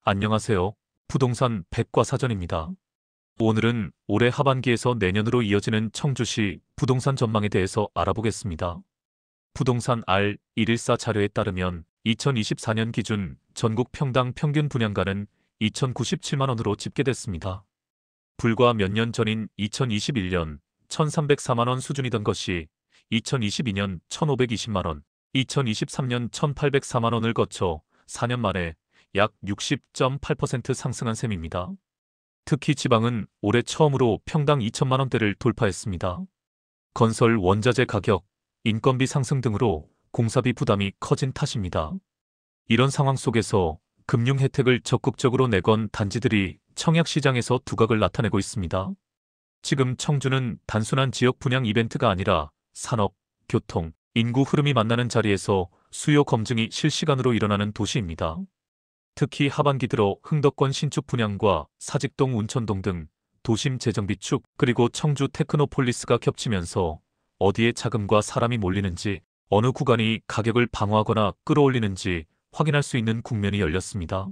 안녕하세요. 부동산 백과사전입니다. 오늘은 올해 하반기에서 내년으로 이어지는 청주시 부동산 전망에 대해서 알아보겠습니다. 부동산 R114 자료에 따르면 2024년 기준 전국 평당 평균 분양가는 2,097만 원으로 집계됐습니다. 불과 몇 년 전인 2021년 1,304만 원 수준이던 것이 2022년 1,520만 원, 2023년 1,804만 원을 거쳐 4년 만에 약 60.8% 상승한 셈입니다. 특히 지방은 올해 처음으로 평당 2천만 원대를 돌파했습니다. 건설 원자재 가격, 인건비 상승 등으로 공사비 부담이 커진 탓입니다. 이런 상황 속에서 금융 혜택을 적극적으로 내건 단지들이 청약시장에서 두각을 나타내고 있습니다. 지금 청주는 단순한 지역 분양 이벤트가 아니라 산업, 교통, 인구 흐름이 만나는 자리에서 수요 검증이 실시간으로 일어나는 도시입니다. 특히 하반기 들어 흥덕권 신축 분양과 사직동 운천동 등 도심 재정비축 그리고 청주 테크노폴리스가 겹치면서 어디에 자금과 사람이 몰리는지 어느 구간이 가격을 방어하거나 끌어올리는지 확인할 수 있는 국면이 열렸습니다.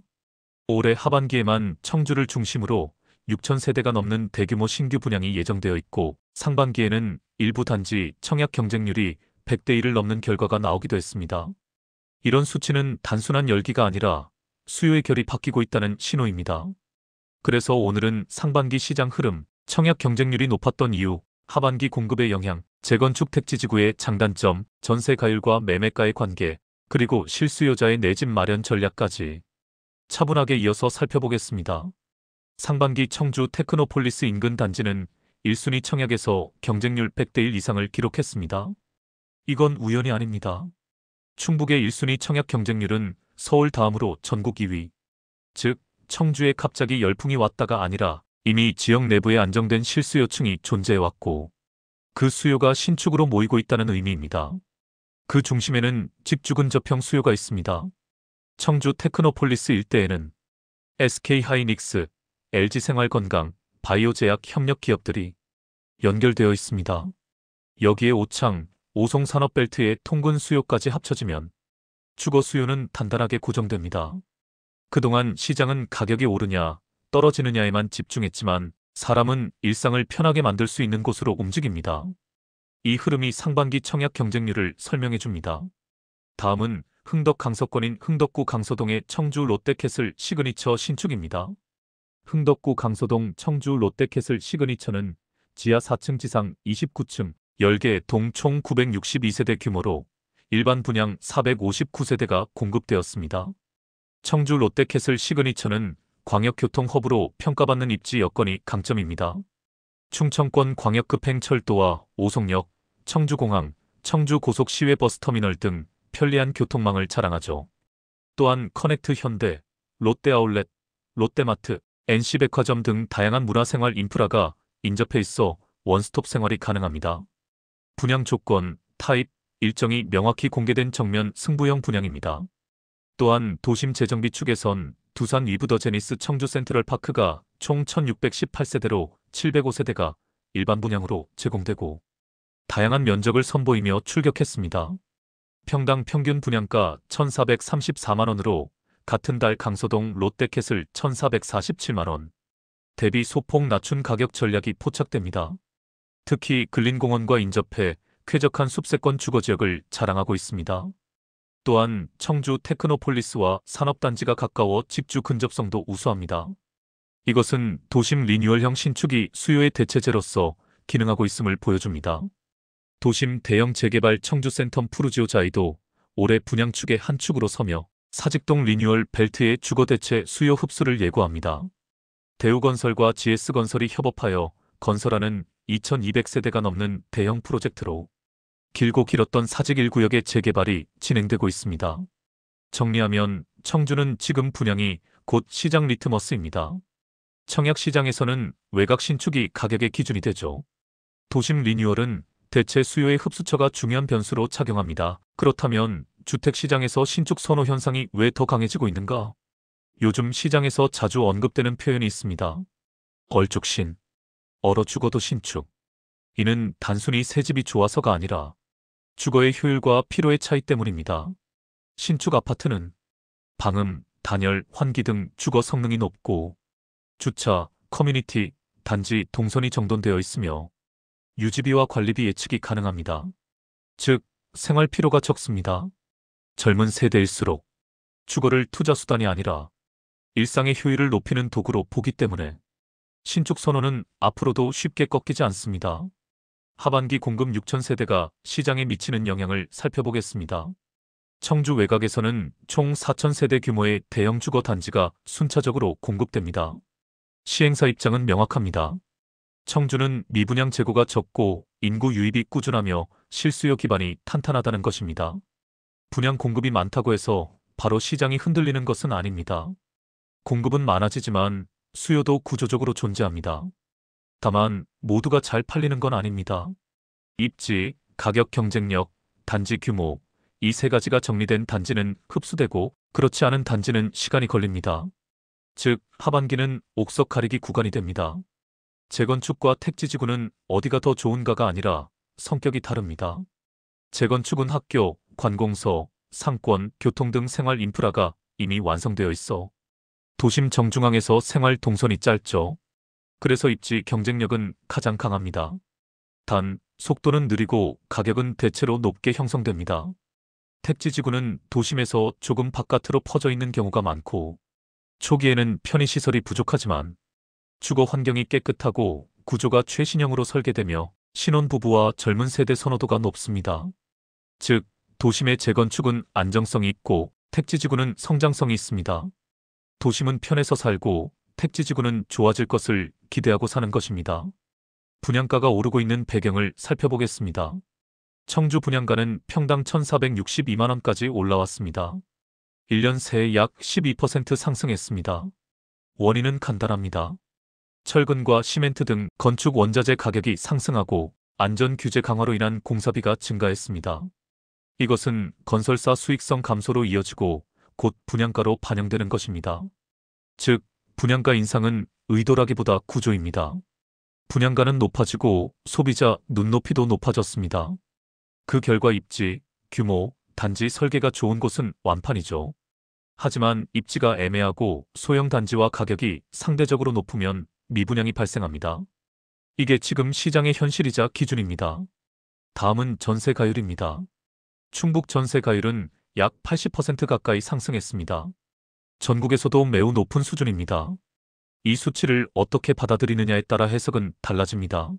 올해 하반기에만 청주를 중심으로 6,000세대가 넘는 대규모 신규 분양이 예정되어 있고 상반기에는 일부 단지 청약 경쟁률이 100대 1을 넘는 결과가 나오기도 했습니다. 이런 수치는 단순한 열기가 아니라 수요의 결이 바뀌고 있다는 신호입니다. 그래서 오늘은 상반기 시장 흐름, 청약 경쟁률이 높았던 이유, 하반기 공급의 영향, 재건축 택지지구의 장단점, 전세 가율과 매매가의 관계, 그리고 실수요자의 내 집 마련 전략까지 차분하게 이어서 살펴보겠습니다. 상반기 청주 테크노폴리스 인근 단지는 1순위 청약에서 경쟁률 100대 1 이상을 기록했습니다. 이건 우연이 아닙니다. 충북의 1순위 청약 경쟁률은 서울 다음으로 전국 2위. 즉, 청주에 갑자기 열풍이 왔다가 아니라 이미 지역 내부에 안정된 실수요층이 존재해왔고 그 수요가 신축으로 모이고 있다는 의미입니다. 그 중심에는 직주근접형 수요가 있습니다. 청주 테크노폴리스 일대에는 SK하이닉스, LG생활건강, 바이오제약 협력 기업들이 연결되어 있습니다. 여기에 오창, 오송산업벨트의 통근 수요까지 합쳐지면 주거 수요는 단단하게 고정됩니다. 그동안 시장은 가격이 오르냐, 떨어지느냐에만 집중했지만 사람은 일상을 편하게 만들 수 있는 곳으로 움직입니다. 이 흐름이 상반기 청약 경쟁률을 설명해 줍니다. 다음은 흥덕 강서권인 흥덕구 강서동의 청주 롯데캐슬 시그니처 신축입니다. 흥덕구 강서동 청주 롯데캐슬 시그니처는 지하 4층 지상 29층 10개 동 총 962세대 규모로 일반 분양 459세대가 공급되었습니다. 청주 롯데캐슬 시그니처는 광역교통 허브로 평가받는 입지 여건이 강점입니다. 충청권 광역급행철도와 오송역, 청주공항, 청주고속시외 버스터미널 등 편리한 교통망을 자랑하죠. 또한 커넥트 현대, 롯데아울렛, 롯데마트, NC백화점 등 다양한 문화생활 인프라가 인접해 있어 원스톱 생활이 가능합니다. 분양 조건, 타입, 일정이 명확히 공개된 정면 승부형 분양입니다. 또한 도심 재정비 축에선 두산 위브더 제니스 청주 센트럴파크가 총 1,618세대로 705세대가 일반 분양으로 제공되고 다양한 면적을 선보이며 출격했습니다. 평당 평균 분양가 1,434만 원으로 같은 달 강서동 롯데캐슬 1,447만 원. 대비 소폭 낮춘 가격 전략이 포착됩니다. 특히 근린공원과 인접해 쾌적한 숲세권 주거지역을 자랑하고 있습니다. 또한 청주 테크노폴리스와 산업단지가 가까워 직주 근접성도 우수합니다. 이것은 도심 리뉴얼형 신축이 수요의 대체제로서 기능하고 있음을 보여줍니다. 도심 대형 재개발 청주 센텀 푸르지오 자이도 올해 분양축의 한 축으로 서며 사직동 리뉴얼 벨트의 주거 대체 수요 흡수를 예고합니다. 대우건설과 GS건설이 협업하여 건설하는 2,200세대가 넘는 대형 프로젝트로 길고 길었던 사직 1구역의 재개발이 진행되고 있습니다. 정리하면 청주는 지금 분양이 곧 시장 리트머스입니다. 청약 시장에서는 외곽 신축이 가격의 기준이 되죠. 도심 리뉴얼은 대체 수요의 흡수처가 중요한 변수로 작용합니다. 그렇다면 주택시장에서 신축 선호 현상이 왜 더 강해지고 있는가? 요즘 시장에서 자주 언급되는 표현이 있습니다. 얼죽신, 얼어 죽어도 신축. 이는 단순히 새 집이 좋아서가 아니라 주거의 효율과 필요의 차이 때문입니다. 신축 아파트는 방음, 단열, 환기 등 주거 성능이 높고 주차, 커뮤니티, 단지 동선이 정돈되어 있으며 유지비와 관리비 예측이 가능합니다. 즉, 생활 피로가 적습니다. 젊은 세대일수록 주거를 투자 수단이 아니라 일상의 효율을 높이는 도구로 보기 때문에 신축 선호는 앞으로도 쉽게 꺾이지 않습니다. 하반기 공급 6,000세대가 시장에 미치는 영향을 살펴보겠습니다. 청주 외곽에서는 총 4,000세대 규모의 대형 주거 단지가 순차적으로 공급됩니다. 시행사 입장은 명확합니다. 청주는 미분양 재고가 적고 인구 유입이 꾸준하며 실수요 기반이 탄탄하다는 것입니다. 분양 공급이 많다고 해서 바로 시장이 흔들리는 것은 아닙니다. 공급은 많아지지만 수요도 구조적으로 존재합니다. 다만 모두가 잘 팔리는 건 아닙니다. 입지, 가격 경쟁력, 단지 규모, 이 세 가지가 정리된 단지는 흡수되고 그렇지 않은 단지는 시간이 걸립니다. 즉, 하반기는 옥석 가리기 구간이 됩니다. 재건축과 택지지구는 어디가 더 좋은가가 아니라 성격이 다릅니다. 재건축은 학교, 관공서, 상권, 교통 등 생활 인프라가 이미 완성되어 있어 도심 정중앙에서 생활 동선이 짧죠. 그래서 입지 경쟁력은 가장 강합니다. 단, 속도는 느리고 가격은 대체로 높게 형성됩니다. 택지지구는 도심에서 조금 바깥으로 퍼져 있는 경우가 많고 초기에는 편의시설이 부족하지만 주거 환경이 깨끗하고 구조가 최신형으로 설계되며 신혼부부와 젊은 세대 선호도가 높습니다. 즉, 도심의 재건축은 안정성이 있고 택지지구는 성장성이 있습니다. 도심은 편해서 살고 택지지구는 좋아질 것을 기대하고 사는 것입니다. 분양가가 오르고 있는 배경을 살펴보겠습니다. 청주 분양가는 평당 1,462만 원까지 올라왔습니다. 1년 새에 약 12% 상승했습니다. 원인은 간단합니다. 철근과 시멘트 등 건축 원자재 가격이 상승하고 안전 규제 강화로 인한 공사비가 증가했습니다. 이것은 건설사 수익성 감소로 이어지고 곧 분양가로 반영되는 것입니다. 즉, 분양가 인상은 의도라기보다 구조입니다. 분양가는 높아지고 소비자 눈높이도 높아졌습니다. 그 결과 입지, 규모, 단지 설계가 좋은 곳은 완판이죠. 하지만 입지가 애매하고 소형 단지와 가격이 상대적으로 높으면 미분양이 발생합니다. 이게 지금 시장의 현실이자 기준입니다. 다음은 전세 가율입니다. 충북 전세 가율은 약 80% 가까이 상승했습니다. 전국에서도 매우 높은 수준입니다. 이 수치를 어떻게 받아들이느냐에 따라 해석은 달라집니다.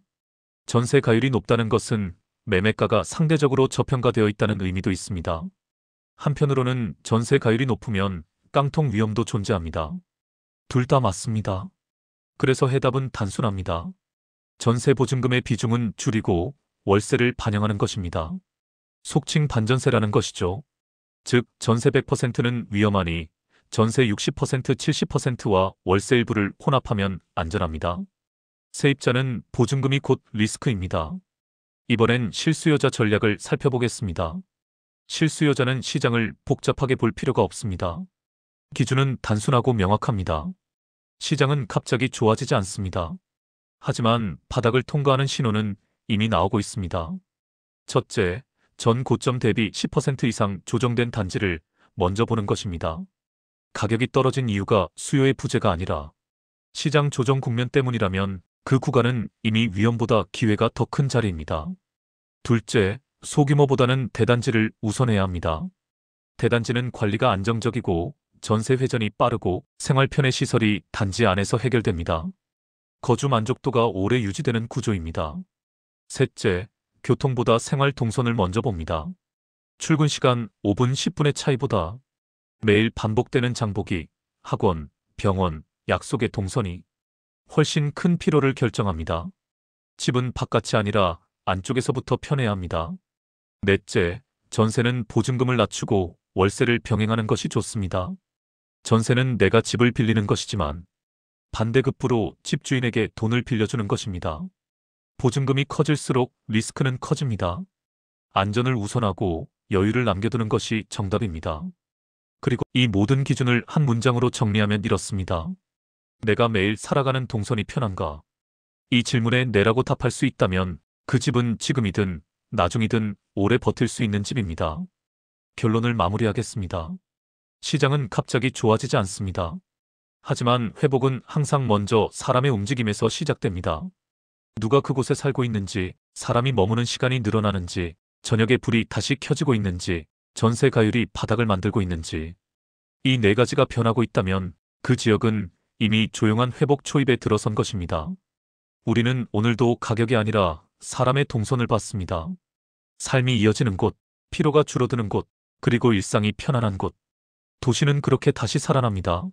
전세 가율이 높다는 것은 매매가가 상대적으로 저평가되어 있다는 의미도 있습니다. 한편으로는 전세 가율이 높으면 깡통 위험도 존재합니다. 둘 다 맞습니다. 그래서 해답은 단순합니다. 전세 보증금의 비중은 줄이고 월세를 반영하는 것입니다. 속칭 반전세라는 것이죠. 즉, 전세 100%는 위험하니 전세 60%, 70%와 월세 일부를 혼합하면 안전합니다. 세입자는 보증금이 곧 리스크입니다. 이번엔 실수요자 전략을 살펴보겠습니다. 실수요자는 시장을 복잡하게 볼 필요가 없습니다. 기준은 단순하고 명확합니다. 시장은 갑자기 좋아지지 않습니다. 하지만 바닥을 통과하는 신호는 이미 나오고 있습니다. 첫째, 전 고점 대비 10% 이상 조정된 단지를 먼저 보는 것입니다. 가격이 떨어진 이유가 수요의 부재가 아니라 시장 조정 국면 때문이라면 그 구간은 이미 위험보다 기회가 더 큰 자리입니다. 둘째, 소규모보다는 대단지를 우선해야 합니다. 대단지는 관리가 안정적이고 전세 회전이 빠르고 생활 편의 시설이 단지 안에서 해결됩니다. 거주 만족도가 오래 유지되는 구조입니다. 셋째, 교통보다 생활 동선을 먼저 봅니다. 출근 시간 5분, 10분의 차이보다 매일 반복되는 장보기, 학원, 병원, 약속의 동선이 훨씬 큰 피로를 결정합니다. 집은 바깥이 아니라 안쪽에서부터 편해야 합니다. 넷째, 전세는 보증금을 낮추고 월세를 병행하는 것이 좋습니다. 전세는 내가 집을 빌리는 것이지만 반대급부로 집주인에게 돈을 빌려주는 것입니다. 보증금이 커질수록 리스크는 커집니다. 안전을 우선하고 여유를 남겨두는 것이 정답입니다. 그리고 이 모든 기준을 한 문장으로 정리하면 이렇습니다. 내가 매일 살아가는 동선이 편한가? 이 질문에 네라고 답할 수 있다면 그 집은 지금이든 나중이든 오래 버틸 수 있는 집입니다. 결론을 마무리하겠습니다. 시장은 갑자기 좋아지지 않습니다. 하지만 회복은 항상 먼저 사람의 움직임에서 시작됩니다. 누가 그곳에 살고 있는지, 사람이 머무는 시간이 늘어나는지, 저녁에 불이 다시 켜지고 있는지, 전세 가율이 바닥을 만들고 있는지. 이 네 가지가 변하고 있다면 그 지역은 이미 조용한 회복 초입에 들어선 것입니다. 우리는 오늘도 가격이 아니라 사람의 동선을 봤습니다. 삶이 이어지는 곳, 피로가 줄어드는 곳, 그리고 일상이 편안한 곳. 도시는 그렇게 다시 살아납니다.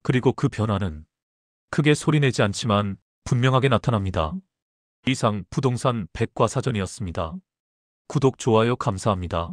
그리고 그 변화는 크게 소리내지 않지만 분명하게 나타납니다. 이상 부동산 백과사전이었습니다. 구독, 좋아요 감사합니다.